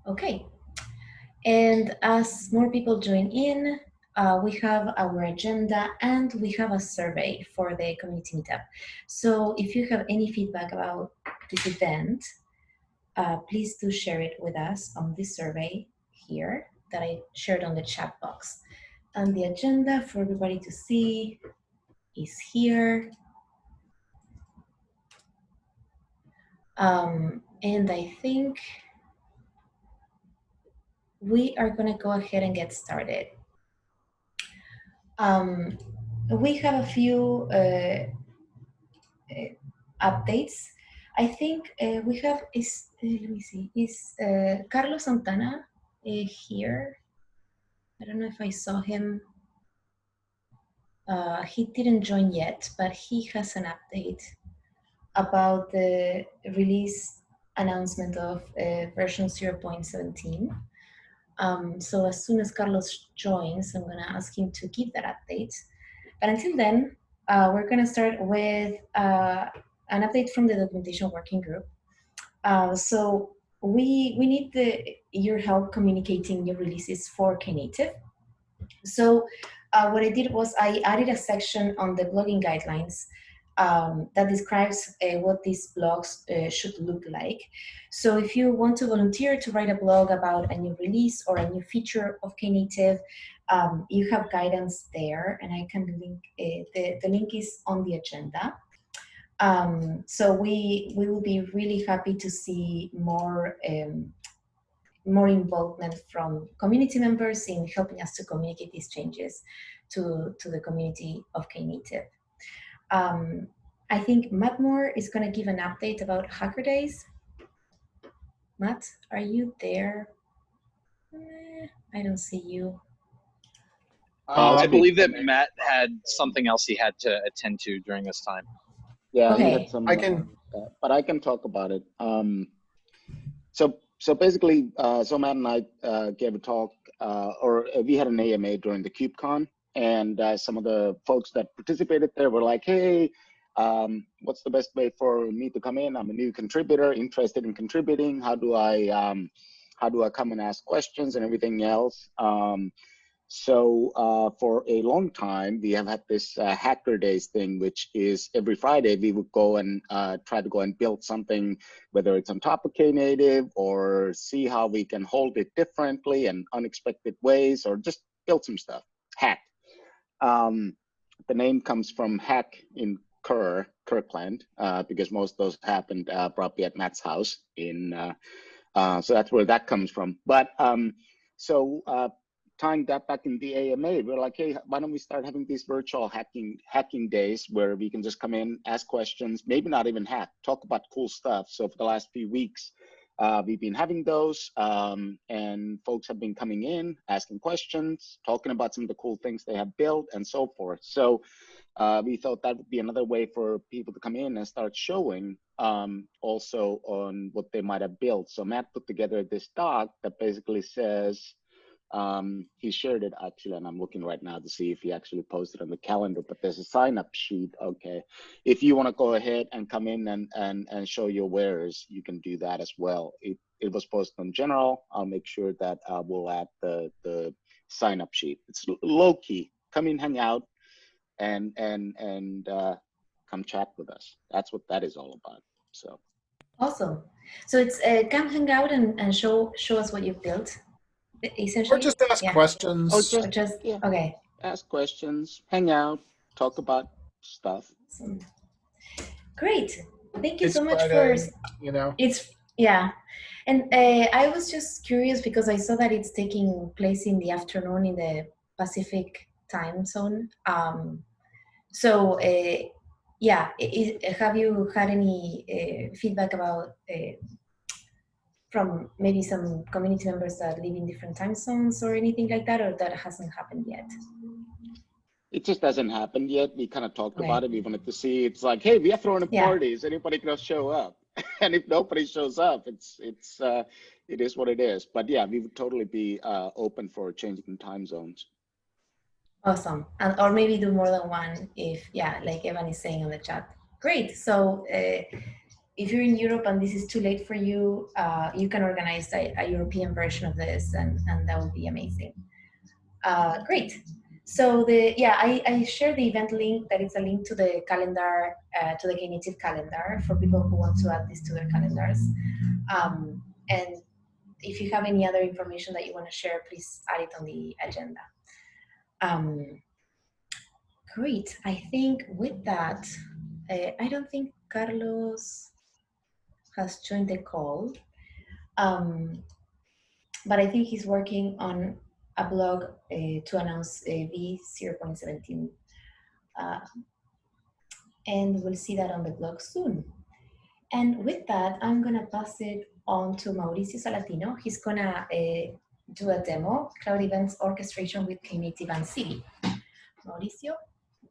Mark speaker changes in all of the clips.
Speaker 1: Okay. And as more people join in, we have our agenda and we have a survey for the community meetup. So if you have any feedback about this event, please do share it with us on this survey here that I shared on the chat box. And the agenda for everybody to see is here. And I think we are going to go ahead and get started. We have a few updates. I think we have, let me see, is Carlos Santana here? I don't know if I saw him. He didn't join yet, but he has an update about the release announcement of version 0.17. So as soon as Carlos joins, I'm gonna ask him to give that update. But until then, we're gonna start with an update from the documentation working group. So we need your help communicating new releases for Knative. So what I did was I added a section on the blogging guidelines that describes what these blogs should look like. So if you want to volunteer to write a blog about a new release or a new feature of Knative, you have guidance there, and I can link, the link is on the agenda. So we will be really happy to see more more involvement from community members in helping us to communicate these changes to the community of Knative. I think Matt Moore is going to give an update about Hacker Days. Matt, are you there? I don't see you.
Speaker 2: I believe that Matt had something else he had to attend to during this time.
Speaker 3: Yeah,
Speaker 1: okay.
Speaker 3: he had some, but I can talk about it. So basically, so Matt and I gave a talk, or we had an AMA during the KubeCon, and some of the folks that participated there were like, hey, what's the best way for me to come in? I'm a new contributor, interested in contributing. How do I come and ask questions and everything else? So for a long time, we have had this Hacker Days thing, which is every Friday we would go and try to go and build something, whether it's on top of Knative or see how we can hold it differently and unexpected ways, or just build some stuff, hack. The name comes from hack in Kirkland, because most of those happened probably at Matt's house so that's where that comes from. But tying that back in the AMA, we're like, hey, why don't we start having these virtual hacking days where we can just come in, ask questions, maybe not even hack, talk about cool stuff. So for the last few weeks, we've been having those, and folks have been coming in, asking questions, talking about some of the cool things they have built and so forth. So we thought that would be another way for people to come in and start showing also on what they might have built. So Matt put together this doc that basically says, he shared it actually, and I'm looking right now to see if he actually posted on the calendar, but there's a sign up sheet. Okay. If you want to go ahead and come in and show your wares, you can do that as well. It was posted on general. I'll make sure that we'll add the sign up sheet. It's low key. Come in, hang out, and come chat with us. That's what that is all about. So
Speaker 1: awesome. So it's come hang out and show us what you've built. Essentially,
Speaker 4: or just ask questions.
Speaker 1: Or just
Speaker 3: yeah.
Speaker 1: Okay.
Speaker 3: Ask questions, hang out, talk about stuff.
Speaker 1: Awesome. Great. Thank you
Speaker 4: It's
Speaker 1: so much
Speaker 4: Friday,
Speaker 1: for yeah. And I was just curious because I saw that it's taking place in the afternoon in the Pacific time zone. So yeah, have you had any feedback about from maybe some community members that live in different time zones or anything like that, or that hasn't happened yet?
Speaker 3: It just hasn't happened yet. We kind of talked about it. We wanted to see, it's like, hey, we are throwing a party. Is anybody going to show up? And if nobody shows up, it is what it is. But yeah, we would totally be open for changing time zones.
Speaker 1: Awesome. And or maybe do more than one if, yeah, like Evan is saying on the chat. Great. So if you're in Europe and this is too late for you, you can organize a European version of this, and that would be amazing. Great. So I share the event link. That is a link to the calendar, to the Knative calendar for people who want to add this to their calendars. And if you have any other information that you want to share, please add it on the agenda. Great. I think with that, I don't think Carlos has joined the call, but I think he's working on a blog to announce V 0.17. And we'll see that on the blog soon. And with that, I'm gonna pass it on to Mauricio Salatino. He's gonna do a demo, Cloud Events Orchestration with Knative and Zeebe. Mauricio,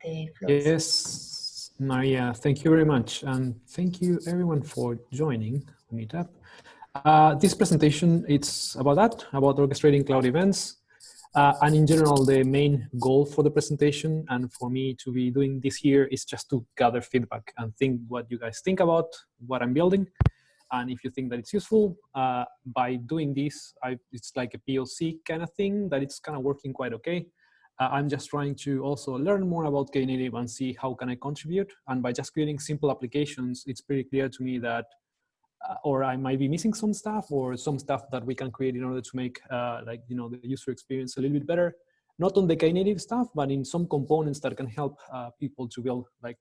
Speaker 1: the floor is yours.
Speaker 4: Yes, Maria, thank you very much. And thank you everyone for joining Meetup. This presentation, it's about that, about orchestrating cloud events. And in general, the main goal for the presentation and for me to be doing this here is just to gather feedback and think what you guys think about what I'm building. And if you think that it's useful, by doing this, it's like a POC kind of thing that it's kind of working quite okay. I'm just trying to also learn more about Knative and see how can I contribute. And by just creating simple applications, it's pretty clear to me that or I might be missing some stuff or some stuff that we can create in order to make like, you know, the user experience a little bit better. Not on the Knative stuff, but in some components that can help people to build like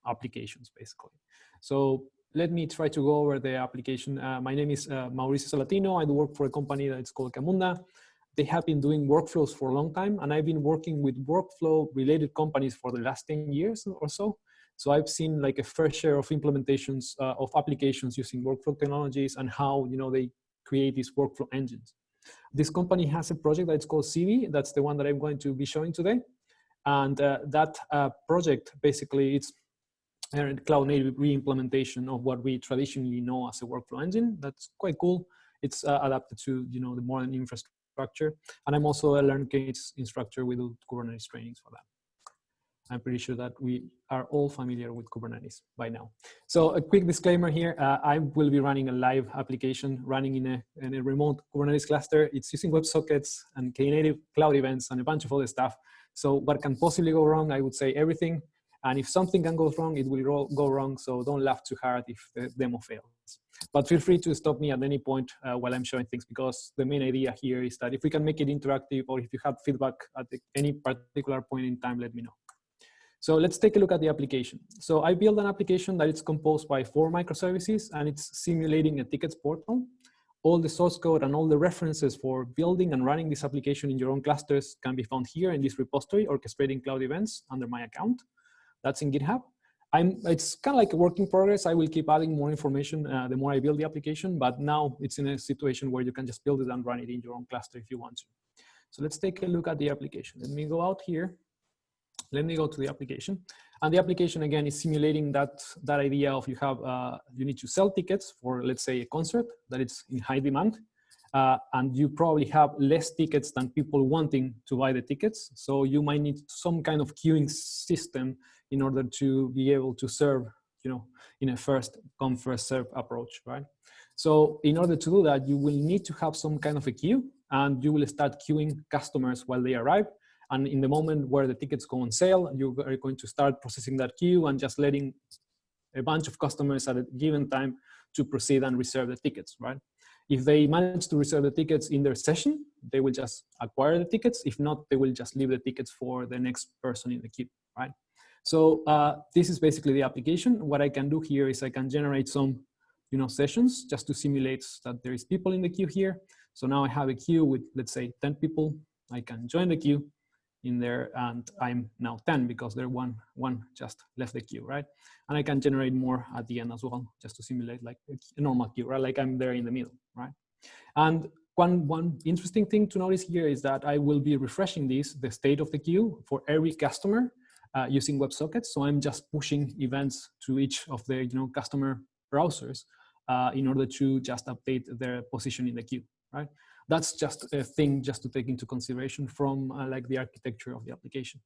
Speaker 4: applications basically. So let me try to go over the application. My name is Mauricio Salatino. I do work for a company that's called Camunda. They have been doing workflows for a long time, and I've been working with workflow related companies for the last 10 years or so. So I've seen like a fair share of implementations of applications using workflow technologies and how, you know, they create these workflow engines. This company has a project that's called Zeebe. That's the one that I'm going to be showing today. And that project, basically, it's a cloud native re-implementation of what we traditionally know as a workflow engine. That's quite cool. It's adapted to, you know, the modern infrastructure. And I'm also a Learn K8s instructor. We do Kubernetes trainings for that. I'm pretty sure that we are all familiar with Kubernetes by now. So a quick disclaimer here, I will be running a live application running in a remote Kubernetes cluster. It's using WebSockets and Knative cloud events and a bunch of other stuff. So what can possibly go wrong? I would say everything. And if something can go wrong, it will go wrong. So don't laugh too hard if the demo fails. But feel free to stop me at any point while I'm showing things, because the main idea here is that if we can make it interactive, or if you have feedback at any particular point in time, let me know. So let's take a look at the application. So I built an application that is composed by 4 microservices, and it's simulating a tickets portal. All the source code and all the references for building and running this application in your own clusters can be found here in this repository, Orchestrating Cloud Events, under my account. That's in GitHub. It's kind of like a work in progress. I will keep adding more information the more I build the application, but now it's in a situation where you can just build it and run it in your own cluster if you want to. So let's take a look at the application. Let me go out here. Let me go to the application. And the application, again, is simulating that idea of you need to sell tickets for, let's say, a concert that it's in high demand. And you probably have less tickets than people wanting to buy the tickets. So you might need some kind of queuing system in order to be able to serve, you know, in a first come, first serve approach, right? So in order to do that, you will need to have some kind of a queue, and you will start queuing customers while they arrive. And in the moment where the tickets go on sale, you are going to start processing that queue and just letting a bunch of customers at a given time to proceed and reserve the tickets, right? If they manage to reserve the tickets in their session, they will just acquire the tickets. If not, they will just leave the tickets for the next person in the queue, right? So this is basically the application. What I can do here is I can generate some, you know, sessions just to simulate that there is people in the queue here. So now I have a queue with, let's say, 10 people. I can join the queue in there, and I'm now 10 because there one just left the queue, right? And I can generate more at the end as well, just to simulate like a normal queue, right? Like I'm there in the middle, right? And one interesting thing to notice here is that I will be refreshing the state of the queue for every customer using WebSockets. So I'm just pushing events to each of the, you know, customer browsers in order to just update their position in the queue, right? That's just a thing just to take into consideration from like the architecture of the application.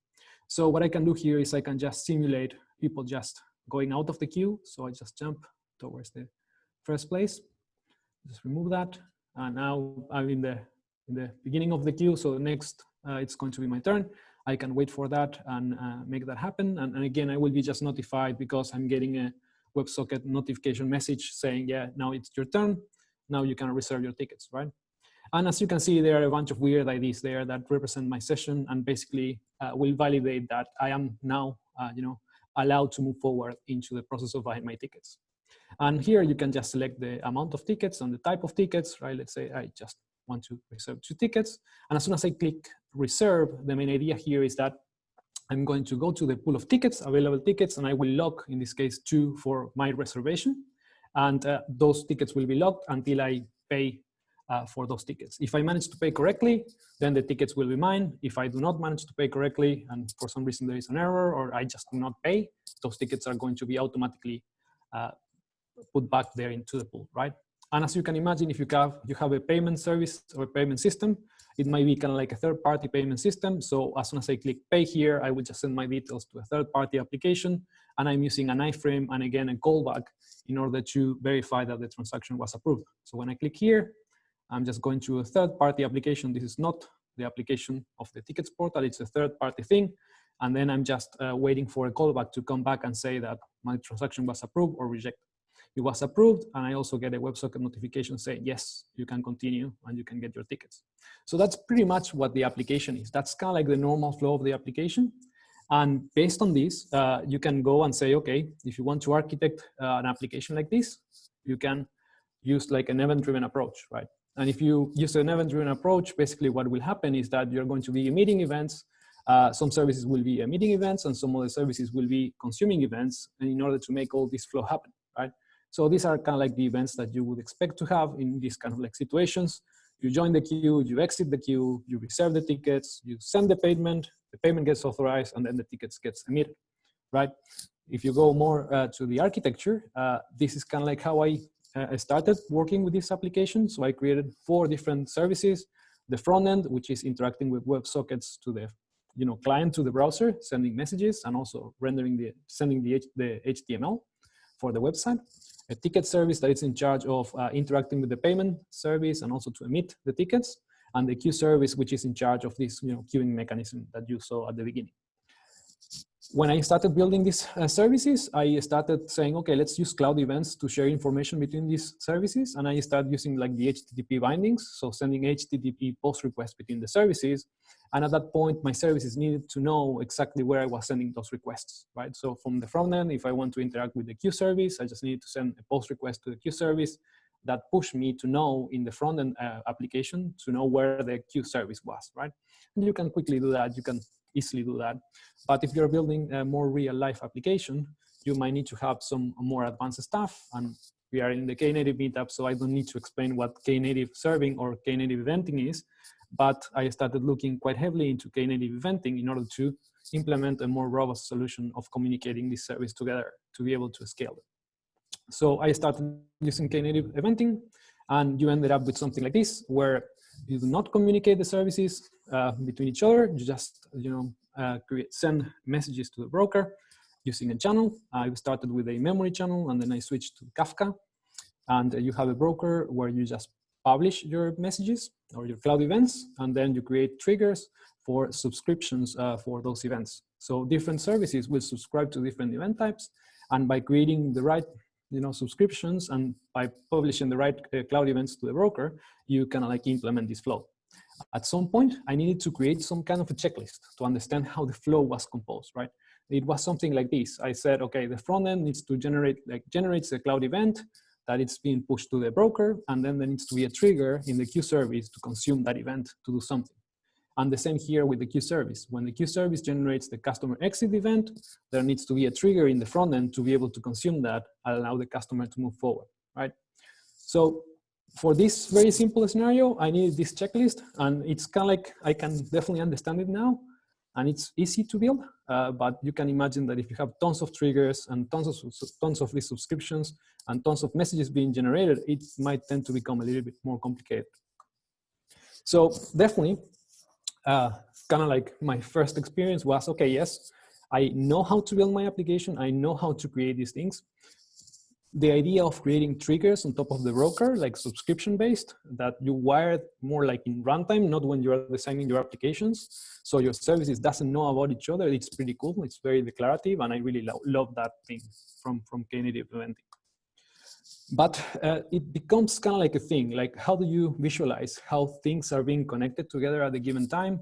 Speaker 4: So what I can do here is I can just simulate people just going out of the queue. So I just jump towards the first place. Just remove that. And now I'm in the beginning of the queue. So next, it's going to be my turn. I can wait for that and make that happen. And again, I will be just notified because I'm getting a WebSocket notification message saying, yeah, now it's your turn. Now you can reserve your tickets, right? And as you can see, there are a bunch of weird IDs there that represent my session and basically will validate that I am now, allowed to move forward into the process of buying my tickets. And here you can just select the amount of tickets and the type of tickets, right? Let's say I just want to reserve 2 tickets. And as soon as I click reserve, the main idea here is that I'm going to go to the pool of tickets, available tickets, and I will lock, in this case, 2 for my reservation. And those tickets will be locked until I pay for those tickets. If I manage to pay correctly, then the tickets will be mine. If I do not manage to pay correctly, and for some reason there is an error, or I just do not pay, those tickets are going to be automatically put back there into the pool, right? And as you can imagine, if you have a payment service or a payment system, it might be kind of like a third-party payment system. So as soon as I click pay here, I will just send my details to a third-party application, and I'm using an iframe and again a callback in order to verify that the transaction was approved. So when I click here, I'm just going to a third-party application. This is not the application of the tickets portal, it's a third-party thing. And then I'm just waiting for a callback to come back and say that my transaction was approved or rejected. It was approved, and I also get a WebSocket notification saying, yes, you can continue and you can get your tickets. So that's pretty much what the application is. That's kind of like the normal flow of the application. And based on this, you can go and say, okay, if you want to architect an application like this, you can use like an event-driven approach, right? And if you use an event-driven approach, basically what will happen is that you're going to be emitting events. Some services will be emitting events, and some other services will be consuming events, and in order to make all this flow happen, right? So these are kind of like the events that you would expect to have in these kind of like situations. You join the queue, you exit the queue, you reserve the tickets, you send the payment gets authorized, and then the tickets gets emitted, right? If you go more to the architecture, this is kind of like how I started working with this application. So I created 4 different services. The front end, which is interacting with WebSockets to the client to the browser, sending messages, and also sending the HTML for the website. A ticket service that is in charge of interacting with the payment service and also to emit the tickets, and the queue service, which is in charge of this queuing mechanism that you saw at the beginning. When I started building these services, I started saying, okay, let's use cloud events to share information between these services. And I started using like the HTTP bindings, so sending HTTP post requests between the services. And at that point, my services needed to know exactly where I was sending those requests, right? So from the front end, if I want to interact with the queue service, I just need to send a post request to the queue service that pushed me to know in the front end application to know where the queue service was, right? And you can quickly do that. You can easily do that. But if you're building a more real life application, you might need to have some more advanced stuff. And we are in the Knative meetup, so I don't need to explain what Knative serving or Knative eventing is. But I started looking quite heavily into Knative eventing in order to implement a more robust solution of communicating this service together to be able to scale it. So I started using Knative eventing, and you ended up with something like this, where you do not communicate the services between each other. You just send messages to the broker using a channel. I started with a memory channel, and then I switched to Kafka. And you have a broker where you just publish your messages or your cloud events, and then you create triggers for subscriptions for those events. So different services will subscribe to different event types, and by creating the right subscriptions and by publishing the right cloud events to the broker, you can like implement this flow. At some point, I needed to create some kind of a checklist to understand how the flow was composed, right? It was something like this. I said, okay, the front end needs to generates a cloud event that it's being pushed to the broker, and then there needs to be a trigger in the queue service to consume that event to do something. And the same here with the queue service. When the queue service generates the customer exit event, there needs to be a trigger in the front end to be able to consume that and allow the customer to move forward, right? So for this very simple scenario, I needed this checklist, and it's kind of like, I can definitely understand it now, and it's easy to build, but you can imagine that if you have tons of triggers and tons of these subscriptions and tons of messages being generated, it might tend to become a little bit more complicated. So definitely, kind of like my first experience was, okay, yes, I know how to build my application. I know how to create these things. the idea of creating triggers on top of the broker, like subscription-based, that you wire more like in runtime, not when you're designing your applications. So your services doesn't know about each other. It's pretty cool. It's very declarative, and I really love that thing from Knative Eventing. But it becomes kind of like a thing, like how do you visualize how things are being connected together at a given time?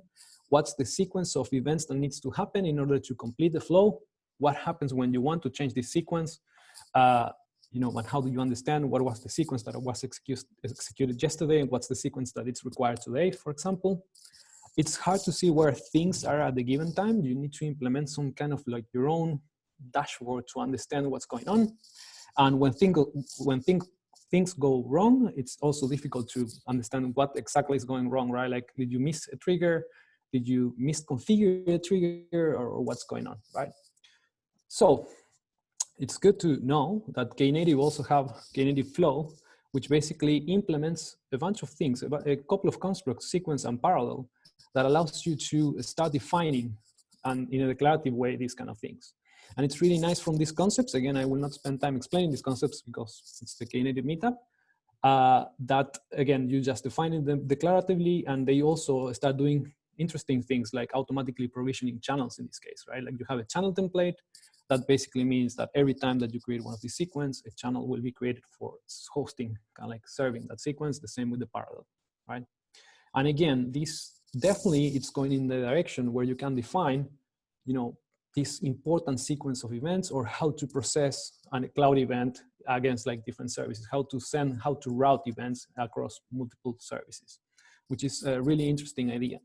Speaker 4: What's the sequence of events that needs to happen in order to complete the flow? What happens when you want to change the sequence? You know, and how do you understand what was the sequence that was executed yesterday and what's the sequence that it's required today, for example? It's hard to see where things are at the given time. You need to implement some kind of like your own dashboard to understand what's going on. And when things go wrong, it's also difficult to understand what exactly is going wrong, right? Like, did you miss a trigger? Did you misconfigure a trigger, or what's going on, right? So it's good to know that Knative also have Knative Flow, which basically implements a bunch of things, a couple of constructs, sequence and parallel, that allows you to start defining and in a declarative way these kind of things. And it's really nice from these concepts. Again, I will not spend time explaining these concepts because it's the Knative meetup. That again, you just define them declaratively, and they also start doing interesting things like automatically provisioning channels in this case, right? Like you have a channel template that basically means that every time that you create one of these sequence, a channel will be created for hosting, kind of like serving that sequence. The same with the parallel, right? And again, this definitely it's going in the direction where you can define, you know, this important sequence of events, or how to process a cloud event against like different services, how to send, how to route events across multiple services, which is a really interesting idea.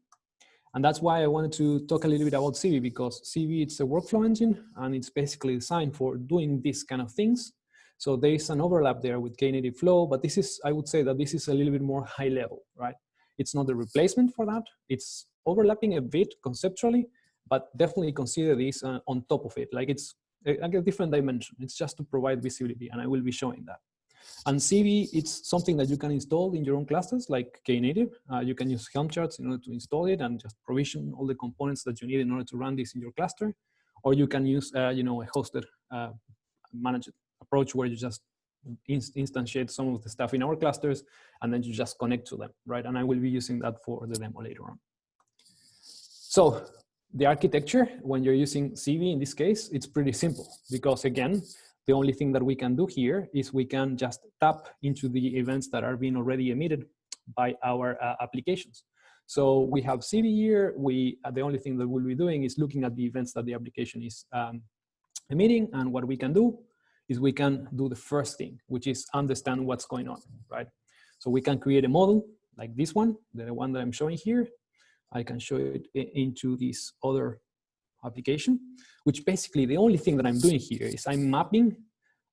Speaker 4: And that's why I wanted to talk a little bit about Zeebe, because Zeebe, it's a workflow engine, and it's basically designed for doing these kind of things. So there is an overlap there with Knative Flow, but this is, I would say that this is a little bit more high level, right? It's not a replacement for that. It's overlapping a bit conceptually, but definitely consider this on top of it. Like it's like a different dimension. It's just to provide visibility, and I will be showing that. And Zeebe, it's something that you can install in your own clusters like Knative. You can use Helm charts in order to install it and just provision all the components that you need in order to run this in your cluster. Or you can use, you know, a hosted managed approach where you just instantiate some of the stuff in our clusters, and then you just connect to them, right? And I will be using that for the demo later on. So the architecture, when you're using Zeebe in this case, it's pretty simple, because again, the only thing that we can do here is we can just tap into the events that are being already emitted by our applications. So we have Zeebe here. The only thing that we'll be doing is looking at the events that the application is emitting, and what we can do is we can do the first thing, which is understand what's going on, right? So we can create a model like this one, the one that I'm showing here. I can show it into this other application, which basically the only thing that I'm doing here is I'm mapping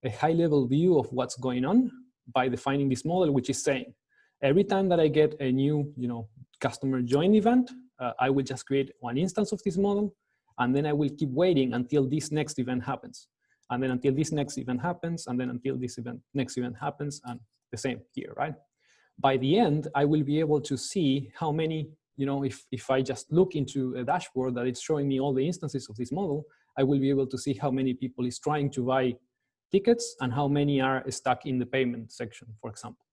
Speaker 4: a high-level view of what's going on by defining this model, which is saying every time that I get a new, you know, customer join event, I will just create one instance of this model, and then I will keep waiting until this next event happens, and then until this next event happens, and then until this next event happens, and the same here, right? By the end, I will be able to see how many, you know, if I just look into a dashboard that it's showing me all the instances of this model, I will be able to see how many people is trying to buy tickets and how many are stuck in the payment section, for example.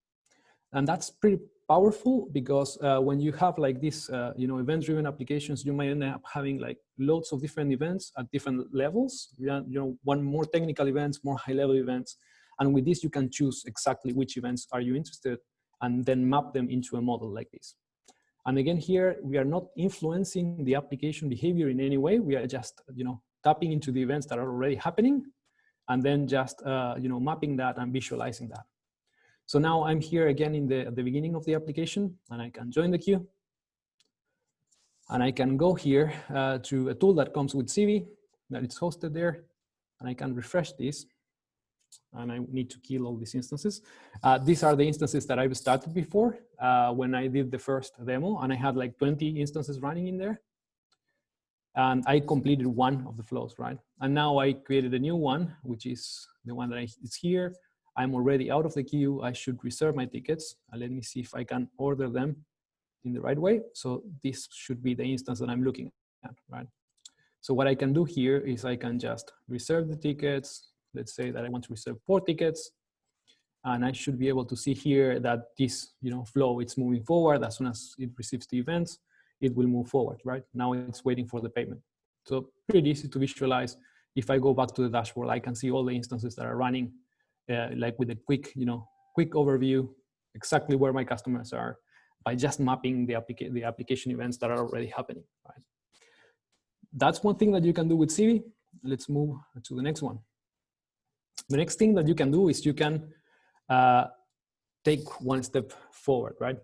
Speaker 4: And that's pretty powerful, because when you have like this, you know, event-driven applications, you might end up having like loads of different events at different levels. You know, one more technical events, more high-level events. And with this, you can choose exactly which events are you interested, and then map them into a model like this. And again, here, we are not influencing the application behavior in any way. We are just, you know, tapping into the events that are already happening, and then just, you know, mapping that and visualizing that. So now I'm here again at the beginning of the application, and I can join the queue. And I can go here to a tool that comes with Zeebe, that it's hosted there, and I can refresh this. And I need to kill all these instances. These are the instances that I've started before when I did the first demo, and I had like 20 instances running in there. And I completed one of the flows, right? And now I created a new one, which is the one that is here. I'm already out of the queue. I should reserve my tickets. Let me see if I can order them in the right way. So this should be the instance that I'm looking at, right? So what I can do here is I can just reserve the tickets, Let's say that I want to reserve 4 tickets. And I should be able to see here that this flow, it's moving forward. As soon as it receives the events, it will move forward, right? Now it's waiting for the payment. So pretty easy to visualize. If I go back to the dashboard, I can see all the instances that are running, like with a quick, quick overview, exactly where my customers are by just mapping the application events that are already happening, right? That's one thing that you can do with Zeebe. Let's move to the next one. The next thing that you can do is you can take one step forward, right?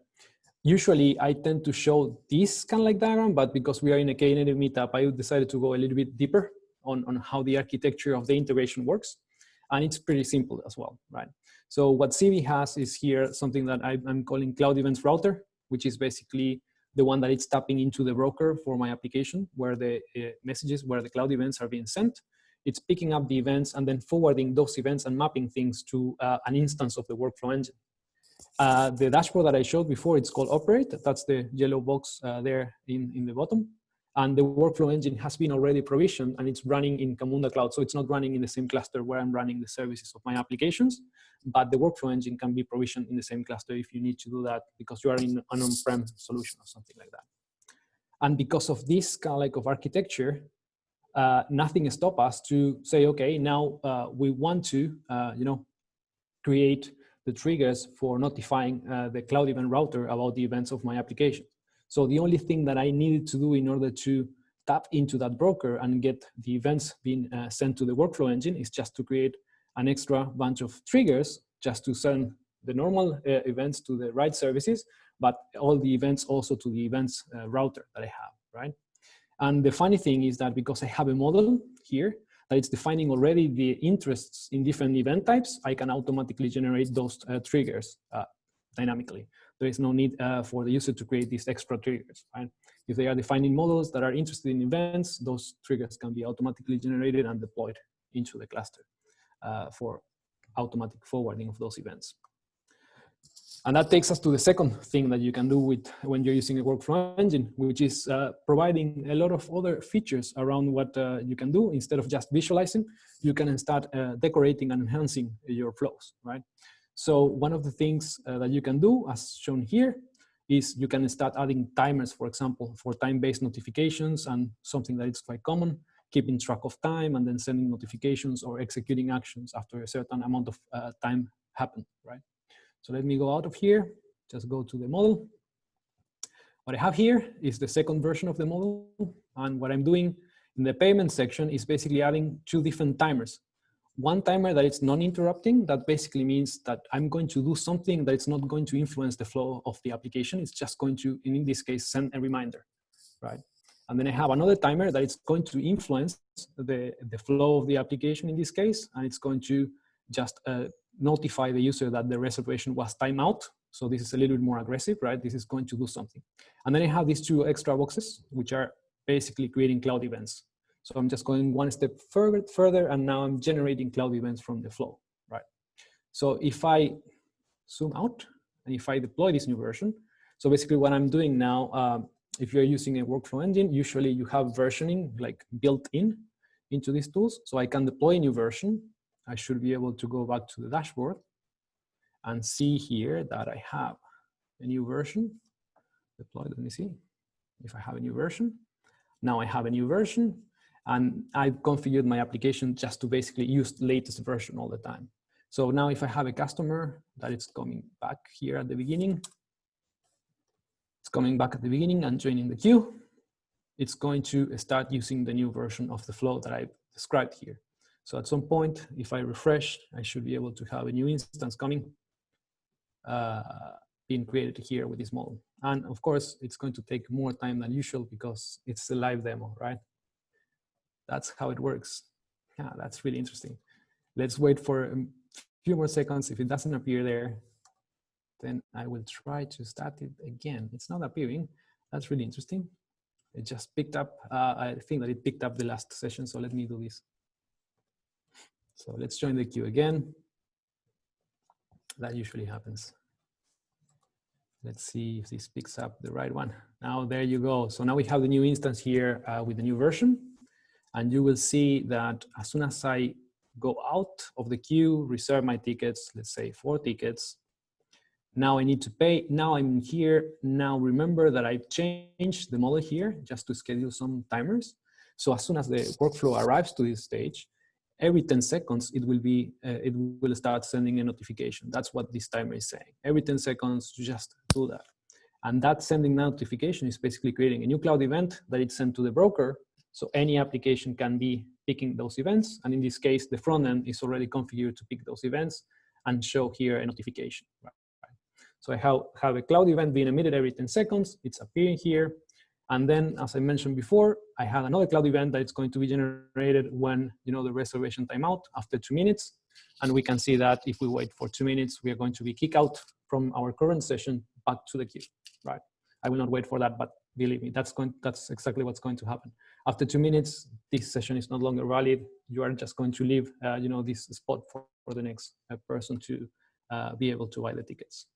Speaker 4: Usually I tend to show this kind of like diagram, but because we are in a Knative meetup, I decided to go a little bit deeper on how the architecture of the integration works. And it's pretty simple as well, right? So what Zeebe has is here something that I'm calling Cloud Events Router, which is basically the one that it's tapping into the broker for my application, where the messages, where the cloud events are being sent. It's picking up the events and then forwarding those events and mapping things to an instance of the workflow engine. The dashboard that I showed before, it's called Operate. That's the yellow box there in the bottom. And the workflow engine has been already provisioned and it's running in Camunda Cloud. So it's not running in the same cluster where I'm running the services of my applications, but the workflow engine can be provisioned in the same cluster if you need to do that because you are in an on-prem solution or something like that. And because of this kind of like of architecture, nothing stops us to say, okay, now we want to, create the triggers for notifying the Cloud Event Router about the events of my application. So the only thing that I needed to do in order to tap into that broker and get the events being sent to the workflow engine is just to create an extra bunch of triggers just to send the normal events to the right services, but all the events also to the events router that I have, right? And the funny thing is that because I have a model here that it's defining already the interests in different event types, I can automatically generate those triggers dynamically. There is no need for the user to create these extra triggers, right? If they are defining models that are interested in events, those triggers can be automatically generated and deployed into the cluster for automatic forwarding of those events. And that takes us to the second thing that you can do when you're using a workflow engine, which is providing a lot of other features around what you can do. Instead of just visualizing, you can start decorating and enhancing your flows, right? So one of the things that you can do, as shown here, is you can start adding timers, for example, for time-based notifications and something that is quite common, keeping track of time and then sending notifications or executing actions after a certain amount of time happened, right? So let me go out of here, just go to the model. What I have here is the second version of the model. And what I'm doing in the payment section is basically adding 2 different timers. One timer that is non-interrupting, that basically means that I'm going to do something that is not going to influence the flow of the application. It's just going to, in this case, send a reminder, right? And then I have another timer that is going to influence the flow of the application in this case, and it's going to just notify the user that the reservation was timed out. So this is a little bit more aggressive, right? This is going to do something. And then I have these 2 extra boxes, which are basically creating cloud events. So I'm just going one step further, and now I'm generating cloud events from the flow, right? So if I zoom out, and if I deploy this new version, so basically what I'm doing now, if you're using a workflow engine, usually you have versioning like built in into these tools. So I can deploy a new version. I should be able to go back to the dashboard and see here that I have a new version deployed. Let me see if I have a new version. Now I have a new version, and I've configured my application just to basically use the latest version all the time. So now if I have a customer that is coming back here at the beginning, it's coming back at the beginning and joining the queue, it's going to start using the new version of the flow that I described here. So at some point, if I refresh, I should be able to have a new instance coming, being created here with this model. And of course, it's going to take more time than usual because it's a live demo, right? That's how it works. Yeah, that's really interesting. Let's wait for a few more seconds. If it doesn't appear there, then I will try to start it again. It's not appearing. That's really interesting. It just picked up, I think that it picked up the last session. So let me do this. So let's join the queue again. That usually happens. Let's see if this picks up the right one. Now, there you go. So now we have the new instance here with the new version. And you will see that as soon as I go out of the queue, reserve my tickets, let's say 4 tickets. Now I need to pay. Now I'm here. Now remember that I changed the model here just to schedule some timers. So as soon as the workflow arrives to this stage, every 10 seconds it will start sending a notification. That's what this timer is saying. Every 10 seconds, you just do that. And that sending notification is basically creating a new cloud event that it's sent to the broker. So any application can be picking those events. And in this case, the front end is already configured to pick those events and show here a notification. Right? So I have a cloud event being emitted every 10 seconds. It's appearing here. And then, as I mentioned before, I have another cloud event that it's going to be generated when, you know, the reservation timeout after 2 minutes. And we can see that if we wait for 2 minutes, we are going to be kicked out from our current session back to the queue, right? I will not wait for that, but believe me, that's exactly what's going to happen. After 2 minutes, this session is no longer valid. You are just going to leave, you know, this spot for the next person to be able to buy the tickets.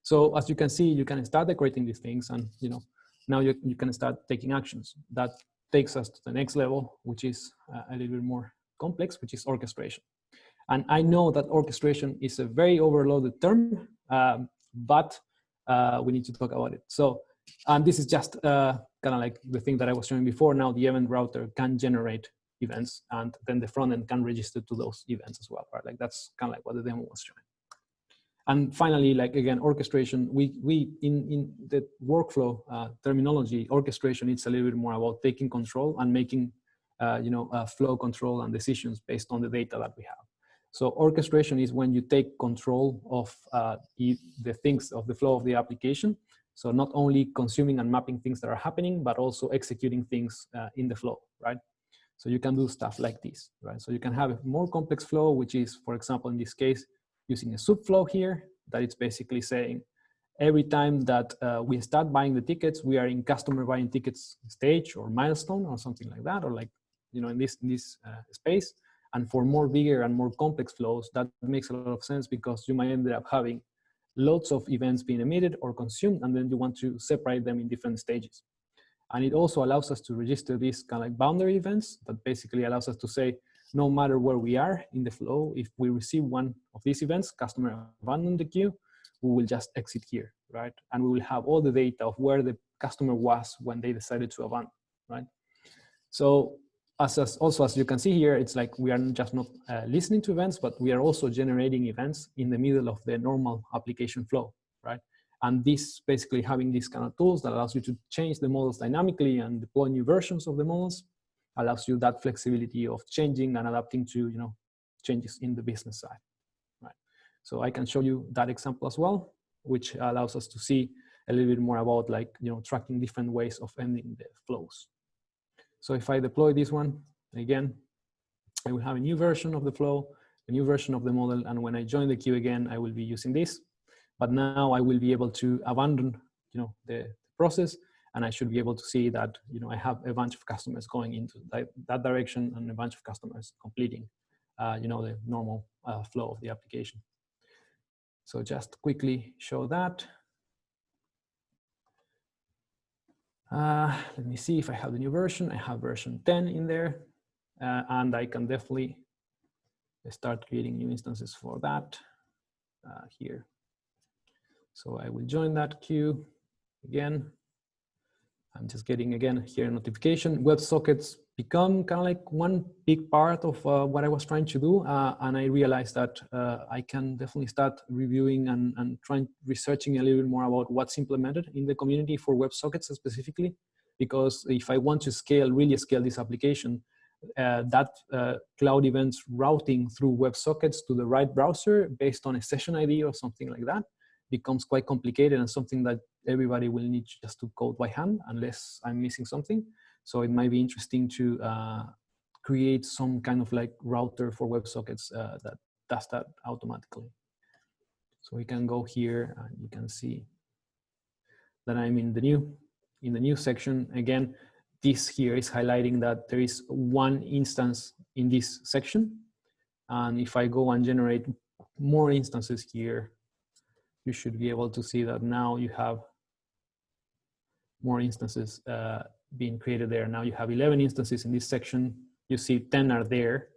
Speaker 4: So as you can see, you can start decorating these things, and you know, now you can start taking actions. That takes us to the next level, which is a little bit more complex, which is orchestration. And I know that orchestration is a very overloaded term, but we need to talk about it. So this is just kind of like the thing that I was showing before. Now the event router can generate events, and then the front end can register to those events as well, right? Like that's kind of like what the demo was showing. And finally, like again, orchestration, we in the workflow terminology, orchestration, it's a little bit more about taking control and making, you know, flow control and decisions based on the data that we have. So orchestration is when you take control of the things, of the flow of the application. So not only consuming and mapping things that are happening, but also executing things in the flow, right? So you can do stuff like this, right? So you can have a more complex flow, which is, for example, in this case, using a subflow here, that it's basically saying every time that we start buying the tickets, we are in customer buying tickets stage or milestone or something like that, or like, you know, in this space. And for more bigger and more complex flows, that makes a lot of sense because you might end up having lots of events being emitted or consumed, and then you want to separate them in different stages. And it also allows us to register these kind of like boundary events that basically allows us to say, no matter where we are in the flow, if we receive one of these events, customer abandoned the queue, we will just exit here, right? And we will have all the data of where the customer was when they decided to abandon, right? So also, as you can see here, it's like we are just not listening to events, but we are also generating events in the middle of the normal application flow, right? And this basically having these kind of tools that allows you to change the models dynamically and deploy new versions of the models allows you that flexibility of changing and adapting to, you know, changes in the business side, right? So I can show you that example as well, which allows us to see a little bit more about, like, you know, tracking different ways of ending the flows. So if I deploy this one, again, I will have a new version of the flow, a new version of the model, and when I join the queue again, I will be using this. But now I will be able to abandon, you know, the process, and I should be able to see that, you know, I have a bunch of customers going into that direction and a bunch of customers completing, you know, the normal flow of the application. So just quickly show that. Let me see if I have the new version. I have version 10 in there, and I can definitely start creating new instances for that here. So I will join that queue again. I'm just getting, again, here a notification. WebSockets become kind of like one big part of what I was trying to do. And I realized that I can definitely start reviewing and researching a little bit more about what's implemented in the community for WebSockets specifically. Because if I want to scale, really scale this application, that cloud events routing through WebSockets to the right browser based on a session ID or something like that becomes quite complicated and something that everybody will need just to code by hand unless I'm missing something. So it might be interesting to create some kind of like router for WebSockets that does that automatically. So we can go here and you can see that I'm in the new section. Again, this here is highlighting that there is one instance in this section. And if I go and generate more instances here, you should be able to see that now you have more instances being created there. Now you have 11 instances in this section. You see 10 are there.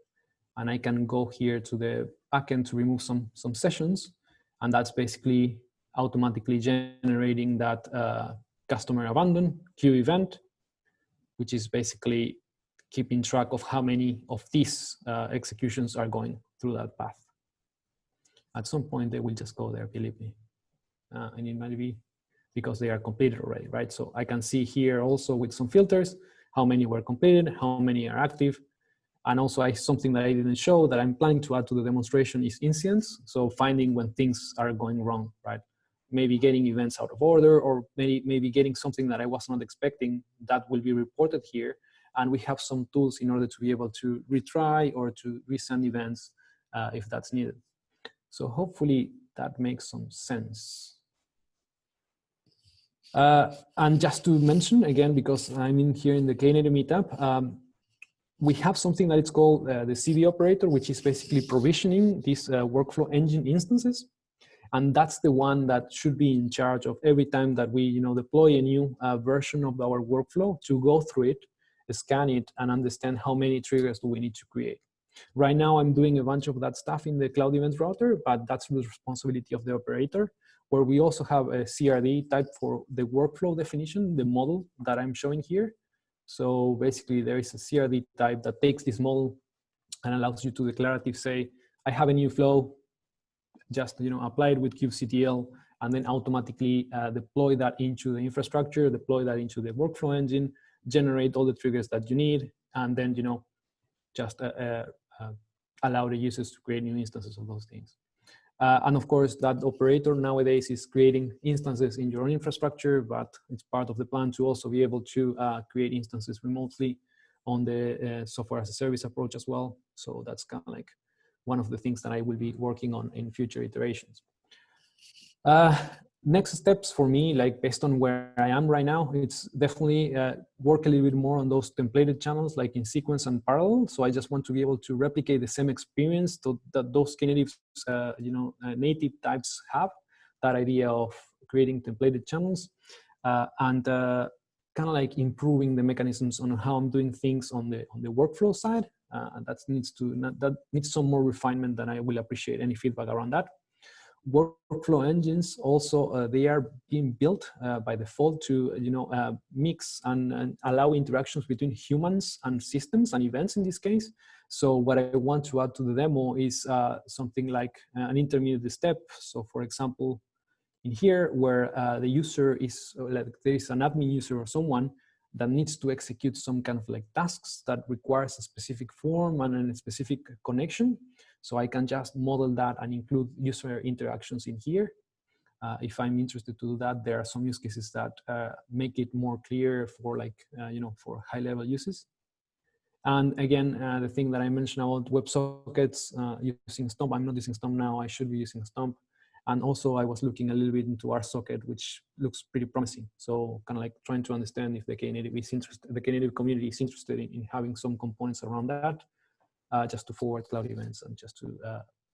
Speaker 4: and I can go here to the backend to remove some sessions, and that's basically automatically generating that customer abandon queue event, which is basically keeping track of how many of these executions are going through that path. At some point, they will just go there, believe me. And it might be because they are completed already, right? So I can see here also with some filters, how many were completed, how many are active. And also something that I didn't show that I'm planning to add to the demonstration is incidents. So finding when things are going wrong, right? Maybe getting events out of order, or maybe getting something that I was not expecting that will be reported here. And we have some tools in order to be able to retry or to resend events if that's needed. So hopefully that makes some sense. And just to mention again, because I'm in here in the Knative meetup, we have something that it's called the Zeebe Operator, which is basically provisioning these workflow engine instances. And that's the one that should be in charge of every time that we deploy a new version of our workflow, to go through it, scan it, and understand how many triggers do we need to create. Right now, I'm doing a bunch of that stuff in the Cloud Events Router, but that's the responsibility of the operator, where we also have a CRD type for the workflow definition, the model that I'm showing here. So basically, there is a CRD type that takes this model and allows you to declaratively say, I have a new flow, just apply it with kubectl, and then automatically deploy that into the infrastructure, deploy that into the workflow engine, generate all the triggers that you need, and then just allow the users to create new instances of those things. And of course, that operator nowadays is creating instances in your own infrastructure, but it's part of the plan to also be able to create instances remotely on the software as a service approach as well. So that's kind of like one of the things that I will be working on in future iterations. Next steps for me, like based on where I am right now, it's definitely work a little bit more on those templated channels, like in sequence and parallel. So I just want to be able to replicate the same experience that those Knative, native types have, that idea of creating templated channels and kind of like improving the mechanisms on how I'm doing things on the workflow side. And that needs some more refinement, than I will appreciate any feedback around that. Workflow engines also, they are being built by default to mix and allow interactions between humans and systems and events in this case. So what I want to add to the demo is something like an intermediate step. So for example, in here where the user is, like there is an admin user or someone that needs to execute some kind of like tasks that requires a specific form and a specific connection. So I can just model that and include user interactions in here. If I'm interested to do that, there are some use cases that make it more clear for like, for high level uses. And again, the thing that I mentioned about WebSockets using Stomp, I'm not using Stomp now, I should be using Stomp. And also I was looking a little bit into RSocket, which looks pretty promising. So kind of like trying to understand if the Knative community is interested in having some components around that, just to forward cloud events and just to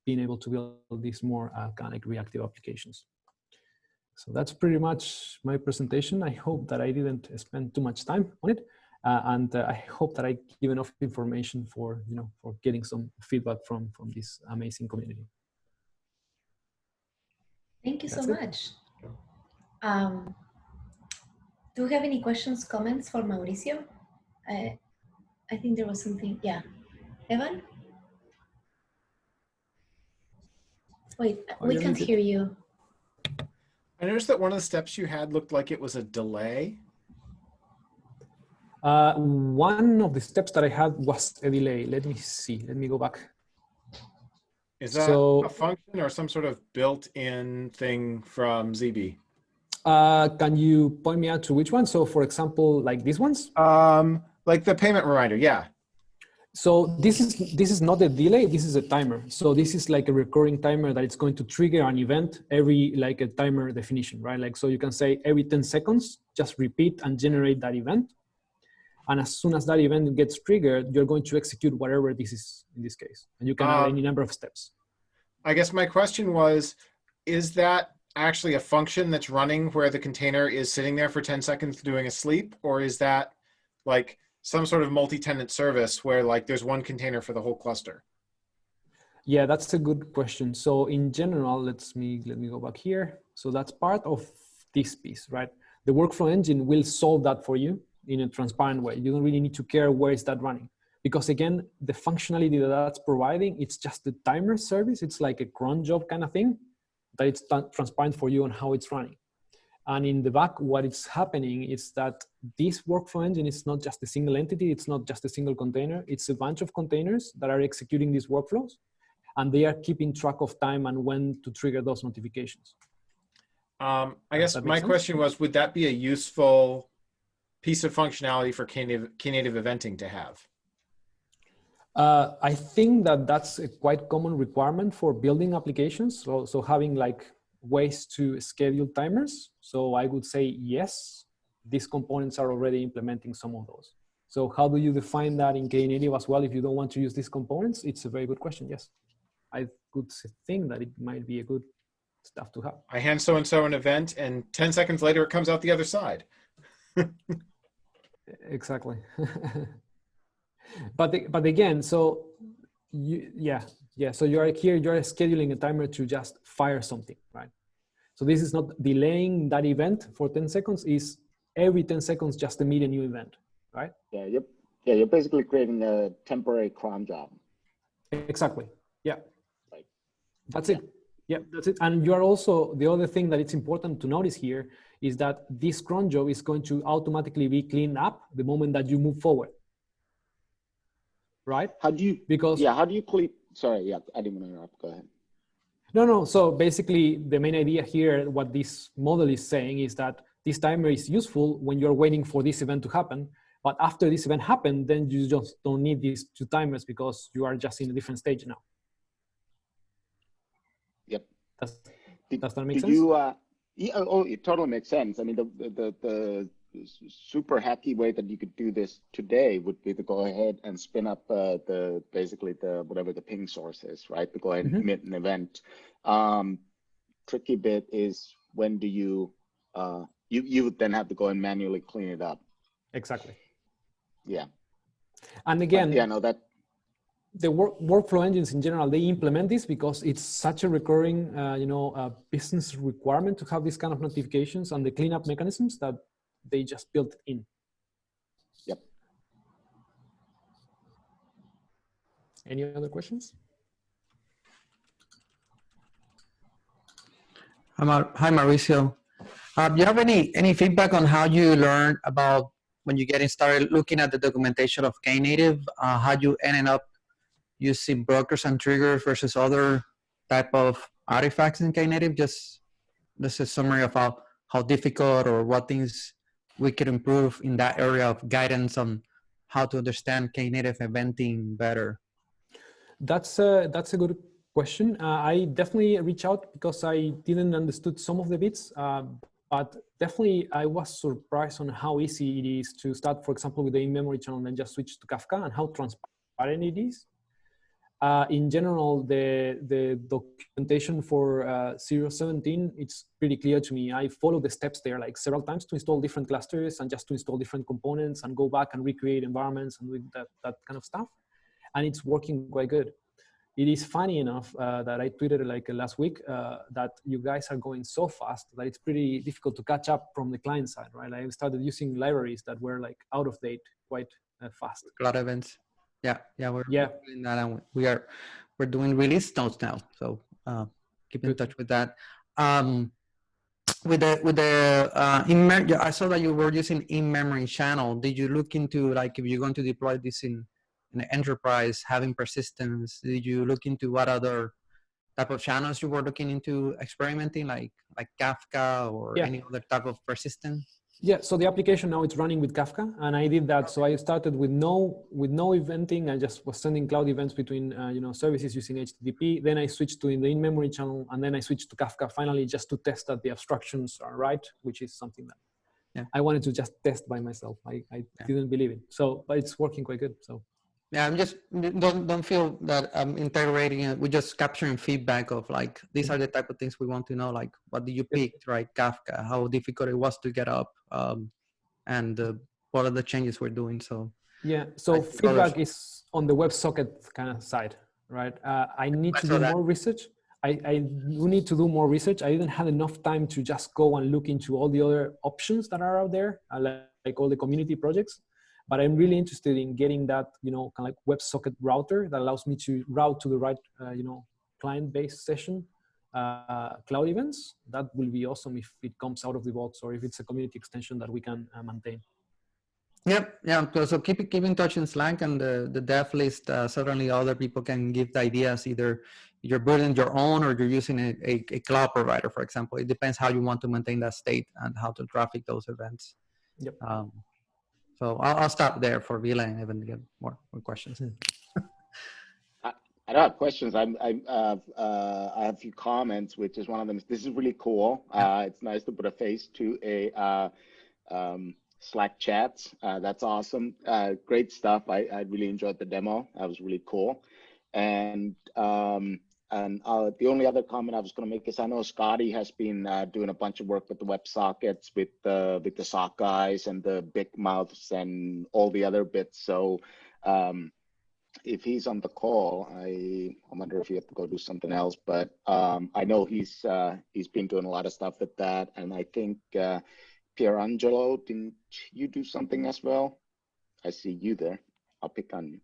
Speaker 4: being able to build these more kind of like reactive applications. So that's pretty much my presentation. I hope that I didn't spend too much time on it. And I hope that I give enough information for, for getting some feedback from this amazing community.
Speaker 1: Thank you so much. Do we have any questions, comments for Mauricio? I think there was something, yeah. Evan? Wait, we can't hear you.
Speaker 5: I noticed that one of the steps you had looked like it was a delay.
Speaker 4: One of the steps that I had was a delay. Let me see, let me go back.
Speaker 5: Is that a function or some sort of built-in thing from Zeebe?
Speaker 4: Can you point me out to which one? So for example, like these ones?
Speaker 5: Like the payment reminder, yeah.
Speaker 4: So this is not a delay, this is a timer. So this is like a recurring timer that it's going to trigger an event every, like a timer definition, right? Like, so you can say every 10 seconds, just repeat and generate that event. And as soon as that event gets triggered, you're going to execute whatever this is in this case. And you can add any number of steps.
Speaker 5: I guess my question was, is that actually a function that's running where the container is sitting there for 10 seconds doing a sleep? Or is that like some sort of multi-tenant service where like there's one container for the whole cluster?
Speaker 4: Yeah, that's a good question. So in general, let me go back here. So that's part of this piece, right? The workflow engine will solve that for you in a transparent way. You don't really need to care where is that running. Because again, the functionality that that's providing, it's just the timer service. It's like a cron job kind of thing that it's transparent for you on how it's running. And in the back, what is happening is that this workflow engine is not just a single entity. It's not just a single container. It's a bunch of containers that are executing these workflows. And they are keeping track of time and when to trigger those notifications.
Speaker 5: I guess my question was, would that be a useful piece of functionality for Knative eventing to have?
Speaker 4: I think that that's a quite common requirement for building applications. So having like ways to schedule timers. So I would say yes, these components are already implementing some of those. So how do you define that in Knative as well if you don't want to use these components? It's a very good question, yes. I could think that it might be a good stuff to have.
Speaker 5: I hand so-and-so an event and 10 seconds later it comes out the other side.
Speaker 4: Exactly. But again, so so you're here, you're scheduling a timer to just fire something, right? So this is not delaying that event for 10 seconds, is every 10 seconds just to meet a new event, right?
Speaker 3: Yeah, you're basically creating a temporary cron job.
Speaker 4: Exactly, yeah.
Speaker 3: Like,
Speaker 4: that's it. Yeah, that's it. And you are also, the other thing that it's important to notice here is that this cron job is going to automatically be cleaned up the moment that you move forward. Right?
Speaker 3: How do you, how do you clean, sorry, yeah, I didn't want to interrupt, go ahead.
Speaker 4: No, so basically the main idea here, what this model is saying is that this timer is useful when you're waiting for this event to happen, but after this event happened, then you just don't need these two timers because you are just in a different stage now.
Speaker 3: Yep.
Speaker 4: Does that make sense?
Speaker 3: It totally makes sense. I mean, the super hacky way that you could do this today would be to go ahead and spin up basically whatever the ping source is, right? To go ahead and commit an event. Tricky bit is when do you would then have to go and manually clean it up.
Speaker 4: Exactly.
Speaker 3: Yeah.
Speaker 4: And again,
Speaker 3: the
Speaker 4: workflow engines in general, they implement this because it's such a recurring, business requirement to have these kind of notifications and the cleanup mechanisms that they just built in.
Speaker 3: Yep.
Speaker 4: Any other questions?
Speaker 6: Hi, Mauricio. Do you have any feedback on how you learn about when you getting started looking at the documentation of Knative? How you ended up using brokers and triggers versus other type of artifacts in Knative? Just this is a summary of how difficult or what things we could improve in that area of guidance on how to understand Knative eventing better.
Speaker 4: That's a good question. I definitely reach out because I didn't understood some of the bits, but definitely I was surprised on how easy it is to start, for example, with the in-memory channel and then just switch to Kafka and how transparent it is. In general, the documentation for 0.17, it's pretty clear to me. I follow the steps there like several times to install different clusters and just to install different components and go back and recreate environments and do that kind of stuff. And it's working quite good. It is funny enough that I tweeted like last week that you guys are going so fast that it's pretty difficult to catch up from the client side, right? I started using libraries that were like out of date quite fast.
Speaker 6: A lot of events. Yeah, we're doing that, and we're doing release notes now. So keep in touch with that. With the I saw that you were using in-memory channel. Did you look into like if you're going to deploy this in an enterprise having persistence? Did you look into what other type of channels you were looking into experimenting, like Kafka or any other type of persistence?
Speaker 4: Yeah, so the application now it's running with Kafka, and I did that. So I started with no eventing. I just was sending cloud events between services using HTTP. Then I switched to the in-memory channel, and then I switched to Kafka finally just to test that the abstractions are right, which is something that I wanted to just test by myself. I didn't believe it. So, but it's working quite good. So.
Speaker 6: Yeah, I'm just don't feel that I'm integrating it. We're just capturing feedback of like these are the type of things we want to know. Like what did you pick, right? Kafka, how difficult it was to get up, and what are the changes we're doing. So
Speaker 4: yeah, so feedback is on the WebSocket kind of side. right? I need to do more research. I do need to do more research. I didn't have enough time to just go and look into all the other options that are out there, like all the community projects. But I'm really interested in getting that, you know, kind of like WebSocket router that allows me to route to the right, you know, client-based session cloud events. That will be awesome if it comes out of the box, or if it's a community extension that we can maintain.
Speaker 6: Yep, yeah. So keep in touch in Slack and the dev list. Certainly, other people can give the ideas. Either you're building your own or you're using a cloud provider, for example. It depends how you want to maintain that state and how to traffic those events.
Speaker 4: Yep.
Speaker 6: So I'll stop there for Vila and even get more questions.
Speaker 3: I don't have questions. I have a few comments, which is one of them. This is really cool. It's nice to put a face to a Slack chat. That's awesome. Great stuff. I really enjoyed the demo. That was really cool. And the only other comment I was going to make is I know Scotty has been doing a bunch of work with the WebSockets, with the sock guys and the big mouths and all the other bits. So if he's on the call, I wonder if he have to go do something else. But I know he's been doing a lot of stuff with that, and I think Pierangelo, didn't you do something as well? I see you there. I'll pick on you.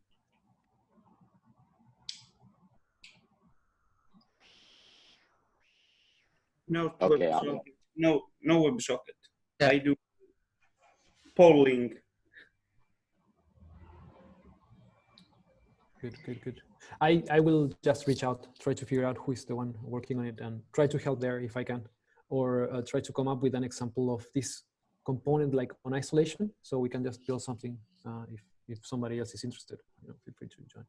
Speaker 7: No,
Speaker 3: okay,
Speaker 7: no WebSocket. Yeah. I do polling.
Speaker 4: Good. I will just reach out, try to figure out who is the one working on it, and try to help there if I can, or try to come up with an example of this component like on isolation, so we can just build something. If somebody else is interested, you know, feel free to join.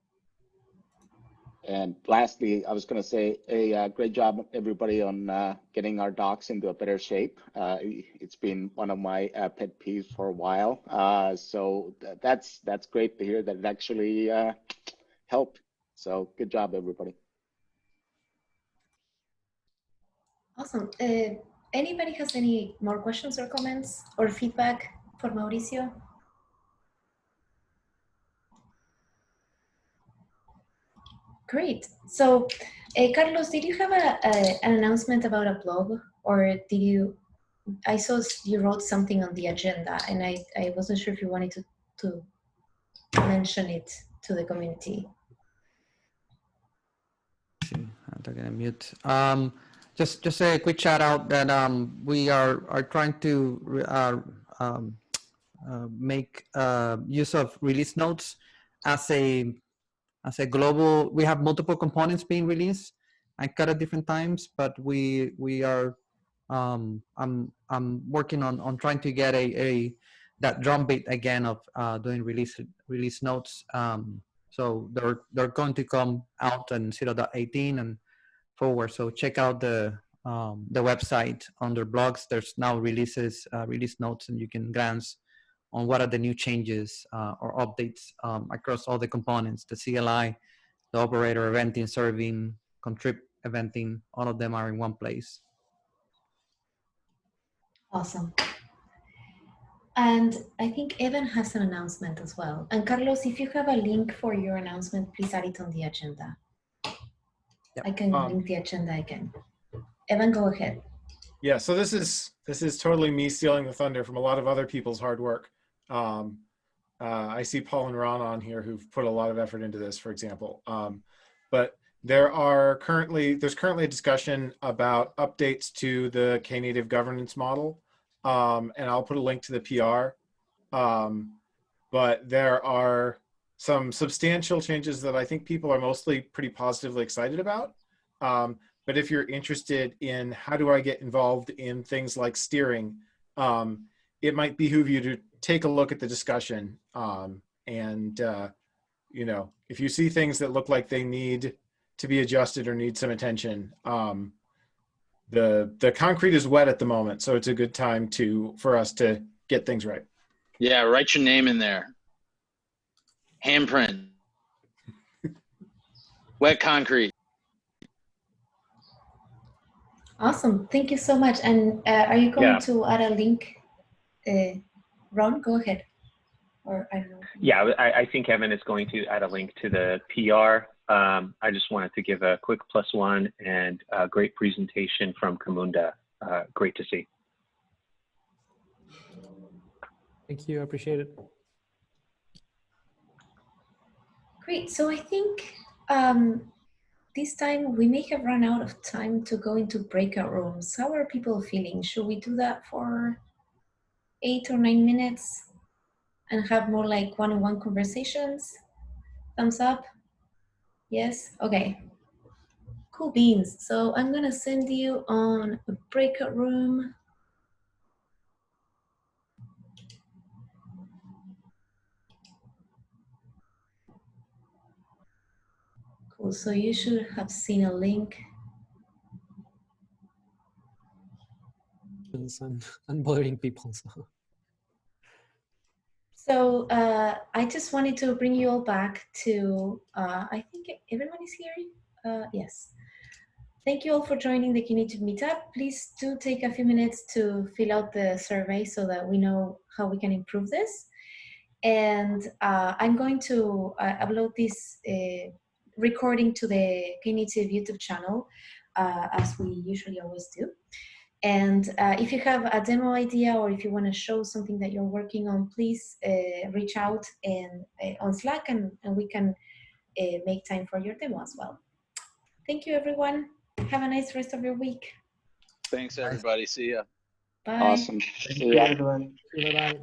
Speaker 3: And lastly, I was going to say a great job, everybody, on getting our docs into a better shape. It's been one of my pet peeves for a while. So that's great to hear that it actually helped. So good job, everybody.
Speaker 1: Awesome. Anybody has any more questions or comments or feedback for Mauricio? Great. So, Carlos, did you have an announcement about a blog, or did you? I saw you wrote something on the agenda, and I wasn't sure if you wanted to mention it to the community.
Speaker 6: I'm going to mute. Just a quick shout out that we are trying to make use of release notes as a global. We have multiple components being released and cut at different times, but we are I'm working on trying to get that drumbeat again of doing release notes. So they're going to come out in 0.18 and forward. So check out the website under blogs. There's now release notes, and you can glance on what are the new changes or updates across all the components, the CLI, the operator, eventing, serving, contrib eventing, all of them are in one place.
Speaker 1: Awesome. And I think Evan has an announcement as well. And Carlos, if you have a link for your announcement, please add it on the agenda. Yep. I can link the agenda again. Evan, go ahead.
Speaker 5: Yeah, so this is totally me stealing the thunder from a lot of other people's hard work. I see Paul and Ron on here who've put a lot of effort into this, for example. But there's currently a discussion about updates to the Knative governance model, and I'll put a link to the PR. But there are some substantial changes that I think people are mostly pretty positively excited about. But if you're interested in how do I get involved in things like steering, it might behoove you to take a look at the discussion. You know, if you see things that look like they need to be adjusted or need some attention, the concrete is wet at the moment, so it's a good time for us to get things right.
Speaker 2: Yeah, write your name in there. Handprint. Wet concrete.
Speaker 1: Awesome. Thank you so much. And are you going to add a link? Ron, go ahead. Or I don't know.
Speaker 8: Yeah, I think Evan is going to add a link to the PR I just wanted to give a quick +1 and a great presentation from Kamunda. Great to see.
Speaker 4: Thank you. I appreciate it.
Speaker 1: Great. So I think this time we may have run out of time to go into breakout rooms. How are people feeling? Should we do that for 8 or 9 minutes and have more like one-on-one conversations? Thumbs up? Yes? Okay. Cool beans. So I'm gonna send you on a breakout room. Cool, so you should have seen a link.
Speaker 4: And bothering people.
Speaker 1: So I just wanted to bring you all back to, I think everyone is here? Yes. Thank you all for joining the Knative meetup. Please do take a few minutes to fill out the survey so that we know how we can improve this. And I'm going to upload this recording to the Knative YouTube channel, as we usually always do. And if you have a demo idea or if you want to show something that you're working on, please reach out and on Slack, and we can make time for your demo as well. Thank you, everyone. Have a nice rest of your week.
Speaker 2: Thanks, everybody. See ya.
Speaker 1: Bye.
Speaker 3: Awesome.
Speaker 9: Thank you, everyone.
Speaker 4: Bye-bye.